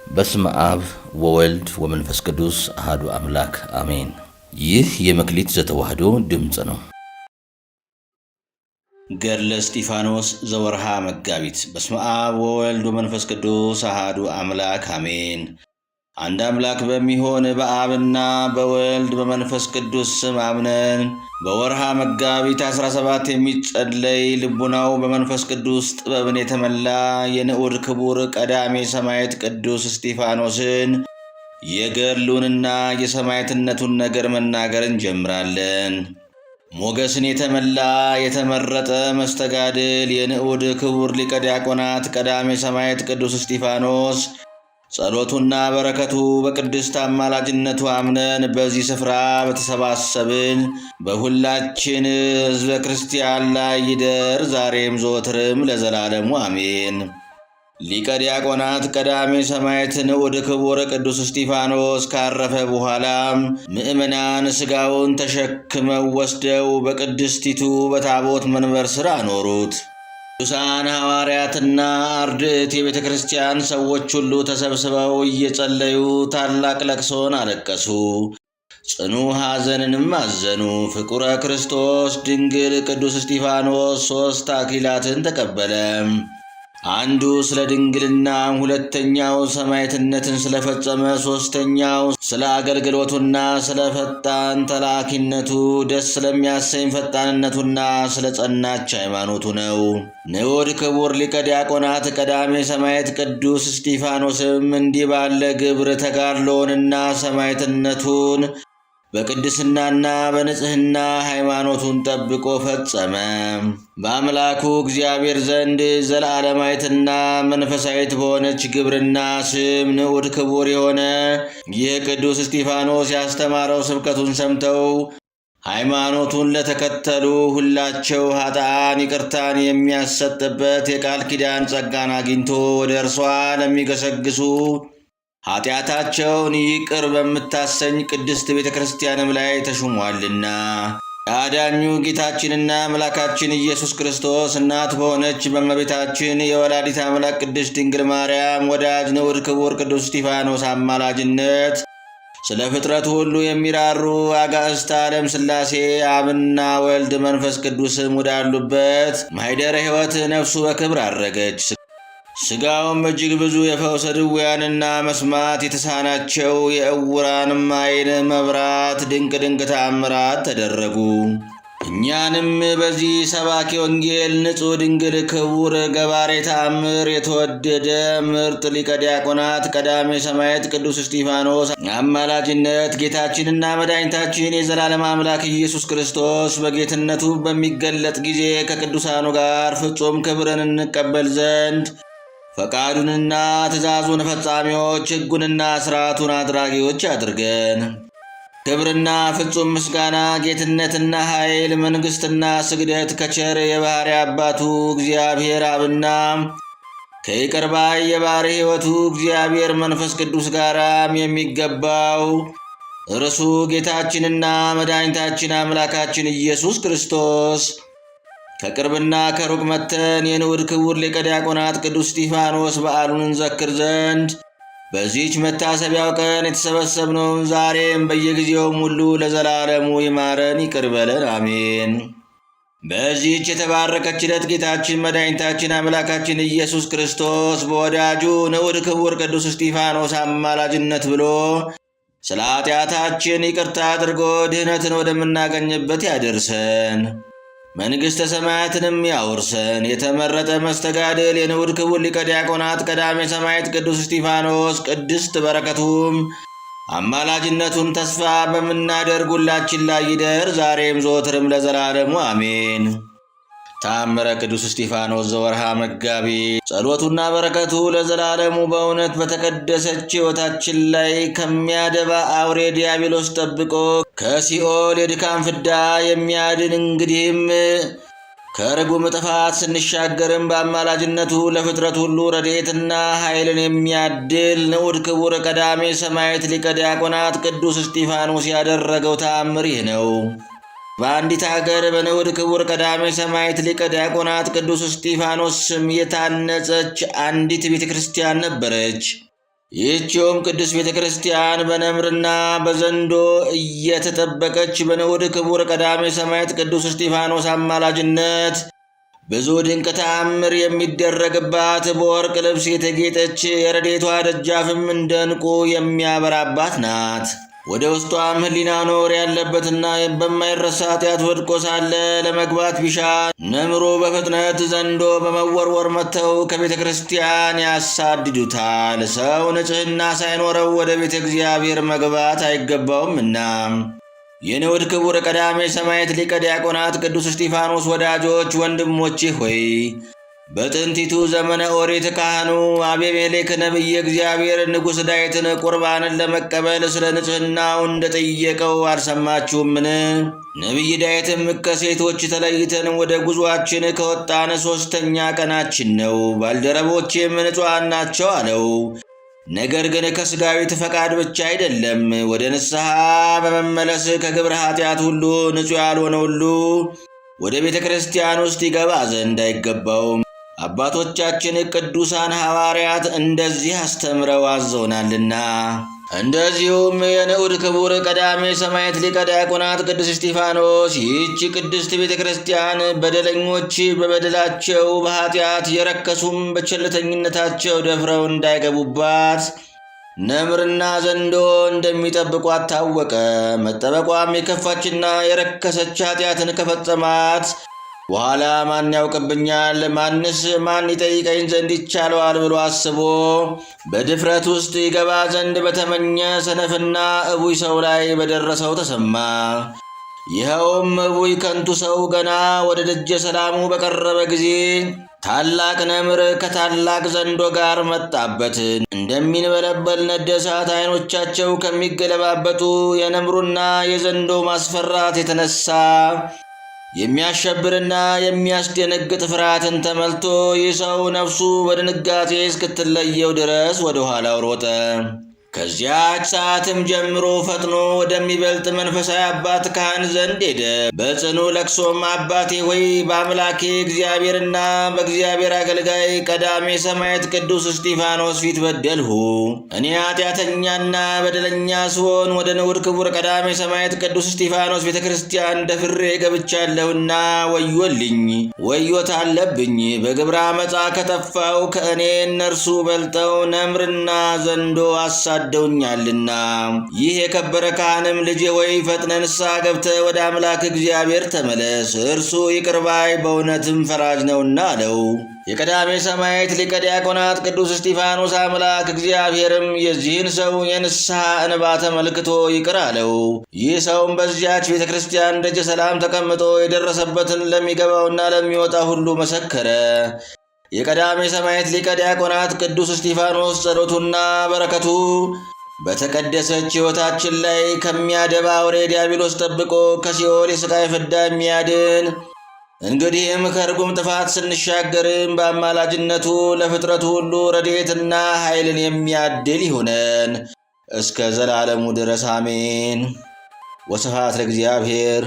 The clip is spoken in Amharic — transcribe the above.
በስመ አብ ወወልድ ወመንፈስ ቅዱስ አሐዱ አምላክ አሜን። ይህ የመክሊት ዘተዋሕዶ ድምፅ ነው። ገድለ እስጢፋኖስ ዘወርሃ መጋቢት። በስመ አብ ወወልድ ወመንፈስ ቅዱስ አሐዱ አምላክ አሜን። አንድ አምላክ በሚሆን በአብና በወልድ በመንፈስ ቅዱስ ስም አምነን በወርሃ መጋቢት 17 የሚጸለይ ልቡናው በመንፈስ ቅዱስ ጥበብን የተመላ የንዑድ ክቡር ቀዳሜ ሰማዕት ቅዱስ እስጢፋኖስን የገድሉንና የሰማዕትነቱን ነገር መናገር እንጀምራለን። ሞገስን የተመላ የተመረጠ መስተጋድል የንዑድ ክቡር ሊቀ ዲያቆናት ቀዳሜ ሰማዕት ቅዱስ እስጢፋኖስ ጸሎቱና በረከቱ በቅድስት አማላጅነቱ አምነን በዚህ ስፍራ በተሰባሰብን በሁላችን ሕዝበ ክርስቲያን ላይ ይደር ዛሬም ዘወትርም ለዘላለሙ አሜን። ሊቀ ዲያቆናት ቀዳሜ ሰማዕት ንዑድ ክቡር ቅዱስ እስጢፋኖስ ካረፈ በኋላ ምእመናን ሥጋውን ተሸክመው ወስደው በቅድስቲቱ በታቦት መንበር ሥር አኖሩት። ቅዱሳን ሐዋርያትና አርድእት የቤተ ክርስቲያን ሰዎች ሁሉ ተሰብስበው እየጸለዩ ታላቅ ለቅሶን አለቀሱ፣ ጽኑ ሐዘንንም አዘኑ። ፍቁረ ክርስቶስ ድንግል ቅዱስ እስጢፋኖስ 3 አክሊላትን ተቀበለ። አንዱ ስለ ድንግልና፣ ሁለተኛው ሰማዕትነትን ስለፈጸመ፣ ሦስተኛው ስለ አገልግሎቱና ስለ ፈጣን ተላኪነቱ ደስ ስለሚያሰኝ ፈጣንነቱና ስለ ጸናች ሃይማኖቱ ነው። ንዑድ ክቡር ሊቀ ዲያቆናት ቀዳሜ ሰማዕት ቅዱስ እስጢፋኖስም እንዲህ ባለ ግብር ተጋድሎውንና ሰማዕትነቱን በቅድስናና በንጽሕና ሃይማኖቱን ጠብቆ ፈጸመ። በአምላኩ እግዚአብሔር ዘንድ ዘለዓለማዊትና መንፈሳዊት በሆነች ግብርና ስም ንዑድ ክቡር የሆነ ይህ ቅዱስ እስጢፋኖስ ያስተማረው ስብከቱን ሰምተው ሃይማኖቱን ለተከተሉ ሁላቸው ኃጥአን ይቅርታን የሚያሰጥበት የቃል ኪዳን ጸጋን አግኝቶ ወደ እርሷ ለሚገሰግሱ ኃጢአታቸውን ይቅር በምታሰኝ ቅድስት ቤተ ክርስቲያንም ላይ ተሹሟልና አዳኙ ጌታችንና አምላካችን ኢየሱስ ክርስቶስ እናት በሆነች በእመቤታችን የወላዲት አምላክ ቅድስት ድንግል ማርያም ወዳጅ ንዑድ ክቡር ቅዱስ እስጢፋኖስ አማላጅነት ስለ ፍጥረቱ ሁሉ የሚራሩ አጋዕዝተ ዓለም ሥላሴ አብና ወልድ መንፈስ ቅዱስም ወዳሉበት ማኅደረ ሕይወት ነፍሱ በክብር አረገች። ሥጋውም እጅግ ብዙ የፈውሰ ድውያንና መስማት የተሳናቸው የዕውራንም ዓይን መብራት ድንቅ ድንቅ ተአምራት ተደረጉ። እኛንም በዚህ ሰባኪ ወንጌል ንጹሕ ድንግል ክቡር ገባሬ ተአምር የተወደደ ምርጥ ሊቀ ዲያቆናት ቀዳሜ ሰማዕት ቅዱስ እስጢፋኖስ አማላጅነት ጌታችንና መድኃኒታችን የዘላለም አምላክ ኢየሱስ ክርስቶስ በጌትነቱ በሚገለጥ ጊዜ ከቅዱሳኑ ጋር ፍጹም ክብርን እንቀበል ዘንድ ፈቃዱንና ትእዛዙን ፈጻሚዎች ሕጉንና ሥርዓቱን አድራጊዎች አድርገን። ክብርና ፍጹም ምስጋና ጌትነትና ኃይል መንግሥትና ስግደት ከቸር የባሕርይ አባቱ እግዚአብሔር አብና ከይቅር ባይ የባሕርይ ሕይወቱ እግዚአብሔር መንፈስ ቅዱስ ጋራም የሚገባው እርሱ ጌታችንና መድኃኒታችን አምላካችን ኢየሱስ ክርስቶስ ከቅርብና ከሩቅ መጥተን የንዑድ ክቡር ሊቀ ዲያቆናት ቅዱስ እስጢፋኖስ በዓሉን እንዘክር ዘንድ በዚህች መታሰቢያው ቀን የተሰበሰብነውን ዛሬም በየጊዜውም ሁሉ ለዘላለሙ ይማረን ይቅር በለን አሜን። በዚህች የተባረከች ዕለት ጌታችን መድኃኒታችን አምላካችን ኢየሱስ ክርስቶስ በወዳጁ ንዑድ ክቡር ቅዱስ እስጢፋኖስ አማላጅነት ብሎ ስለ ኃጢአታችን ይቅርታ አድርጎ ድኅነትን ወደምናገኝበት ያደርሰን፣ መንግሥተ ሰማያትንም ያውርሰን። የተመረጠ መስተጋድል የንዑድ ክቡር ሊቀ ዲያቆናት ቀዳሜ ሰማዕት ቅዱስ እስጢፋኖስ ቅድስት በረከቱም አማላጅነቱን ተስፋ በምናደርግ ሁላችን ላይ ይደር ዛሬም ዘወትርም ለዘላለሙ አሜን። ተአምረ ቅዱስ እስጢፋኖስ ዘወርሃ መጋቢት። ጸሎቱና በረከቱ ለዘላለሙ በእውነት በተቀደሰች ሕይወታችን ላይ ከሚያደባ አውሬ ዲያብሎስ ጠብቆ ከሲኦል የድካም ፍዳ የሚያድን እንግዲህም ከርጉም ጥፋት ስንሻገርም በአማላጅነቱ ለፍጥረት ሁሉ ረድኤትና ኃይልን የሚያድል ንዑድ ክቡር ቀዳሜ ሰማዕት ሊቀ ዲያቆናት ቅዱስ እስጢፋኖስ ያደረገው ተአምር ይህ ነው። በአንዲት ሀገር በንዑድ ክቡር ቀዳሜ ሰማዕት ሊቀ ዲያቆናት ቅዱስ እስጢፋኖስ ስም የታነጸች አንዲት ቤተ ክርስቲያን ነበረች። ይህችውም ቅዱስ ቤተ ክርስቲያን በነምርና በዘንዶ እየተጠበቀች በንዑድ ክቡር ቀዳሜ ሰማዕት ቅዱስ እስጢፋኖስ አማላጅነት ብዙ ድንቅ ተአምር የሚደረግባት በወርቅ ልብስ የተጌጠች የረድኤቷ ደጃፍም እንደ ዕንቁ የሚያበራባት ናት። ወደ ውስጧም ሕሊና ኖር ያለበትና በማይረሳ ኃጢአት ወድቆ ሳለ ለመግባት ቢሻ ነምሩ በፍጥነት ዘንዶ በመወርወር መጥተው ከቤተ ክርስቲያን ያሳድዱታል። ሰው ንጽሕና ሳይኖረው ወደ ቤተ እግዚአብሔር መግባት አይገባውምና። የንዑድ ክቡር ቀዳሜ ሰማዕት ሊቀ ዲያቆናት ቅዱስ እስጢፋኖስ ወዳጆች ወንድሞቼ ሆይ በጥንቲቱ ዘመነ ኦሪት ካህኑ አቤሜሌክ ነቢየ እግዚአብሔር ንጉሥ ዳዊትን ቁርባንን ለመቀበል ስለ ንጽሕናው እንደጠየቀው አልሰማችሁምን? ነቢይ ዳዊትም ከሴቶች ተለይተን ወደ ጉዞአችን ከወጣን 3ኛ ቀናችን ነው፣ ባልደረቦቼም ንጹሐን ናቸው አለው። ነገር ግን ከሥጋዊት ፈቃድ ብቻ አይደለም፣ ወደ ንስሐ በመመለስ ከግብረ ኃጢአት ሁሉ ንጹሕ ያልሆነ ሁሉ ወደ ቤተ ክርስቲያን ውስጥ ይገባ ዘንድ አይገባውም። አባቶቻችን ቅዱሳን ሐዋርያት እንደዚህ አስተምረው አዘውናልና። እንደዚሁም የንዑድ ክቡር ቀዳሜ ሰማዕት ሊቀ ዲያቆናት ቅዱስ እስጢፋኖስ ይህች ቅድስት ቤተ ክርስቲያን በደለኞች በበደላቸው በኃጢአት የረከሱም በቸልተኝነታቸው ደፍረው እንዳይገቡባት ነምርና ዘንዶ እንደሚጠብቋት ታወቀ። መጠበቋም የከፋችና የረከሰች ኃጢአትን ከፈጸማት በኋላ ማን ያውቅብኛል? ማንስ ማን ይጠይቀኝ ዘንድ ይቻለዋል? ብሎ አስቦ በድፍረት ውስጥ ይገባ ዘንድ በተመኘ ሰነፍና እቡይ ሰው ላይ በደረሰው ተሰማ። ይኸውም እቡይ ከንቱ ሰው ገና ወደ ደጀ ሰላሙ በቀረበ ጊዜ ታላቅ ነምር ከታላቅ ዘንዶ ጋር መጣበት። እንደሚንበለበል ነደ እሳት ዓይኖቻቸው ከሚገለባበጡ የነምሩና የዘንዶ ማስፈራት የተነሳ የሚያሸብርና የሚያስደነግጥ ፍርሃትን ተመልቶ ይህ ሰው ነፍሱ በድንጋጤ እስክትለየው ድረስ ወደ ኋላው ሮጠ። ከዚያች ሰዓትም ጀምሮ ፈጥኖ ወደሚበልጥ መንፈሳዊ አባት ካህን ዘንድ ሄደ። በጽኑ ለቅሶም አባቴ ሆይ በአምላኬ እግዚአብሔርና በእግዚአብሔር አገልጋይ ቀዳሜ ሰማዕት ቅዱስ እስጢፋኖስ ፊት በደልሁ። እኔ ኃጢአተኛና በደለኛ ስሆን ወደ ንዑድ ክቡር ቀዳሜ ሰማዕት ቅዱስ እስጢፋኖስ ቤተ ክርስቲያን ደፍሬ ገብቻለሁና ወዮልኝ፣ ወዮት አለብኝ። በግብረ ዓመፃ ከጠፋው ከእኔ እነርሱ በልጠው ነምርና ዘንዶ አሳደውኛልና። ይህ የከበረ ካህንም ልጄ ሆይ ፈጥነ ንስሐ ገብተህ ወደ አምላክ እግዚአብሔር ተመለስ፣ እርሱ ይቅር ባይ በእውነትም ፈራጅ ነውና አለው። የቀዳሜ ሰማዕት ሊቀ ዲያቆናት ቅዱስ እስጢፋኖስ አምላክ እግዚአብሔርም የዚህን ሰው የንስሐ እንባ ተመልክቶ ይቅር አለው። ይህ ሰውም በዚያች ቤተ ክርስቲያን ደጀ ሰላም ተቀምጦ የደረሰበትን ለሚገባውና ለሚወጣ ሁሉ መሰከረ። የቀዳሜ ሰማዕት ሊቀ ዲያቆናት ቅዱስ እስጢፋኖስ ጸሎቱና በረከቱ በተቀደሰች ሕይወታችን ላይ ከሚያደባ አውሬ ዲያብሎስ ጠብቆ ከሲኦል የሥቃይ ፍዳ የሚያድን እንግዲህም ከርጉም ጥፋት ስንሻገርም በአማላጅነቱ ለፍጥረቱ ሁሉ ረድኤትና ኃይልን የሚያድል ይሁነን እስከ ዘላለሙ ድረስ አሜን። ወስብሐት ለእግዚአብሔር።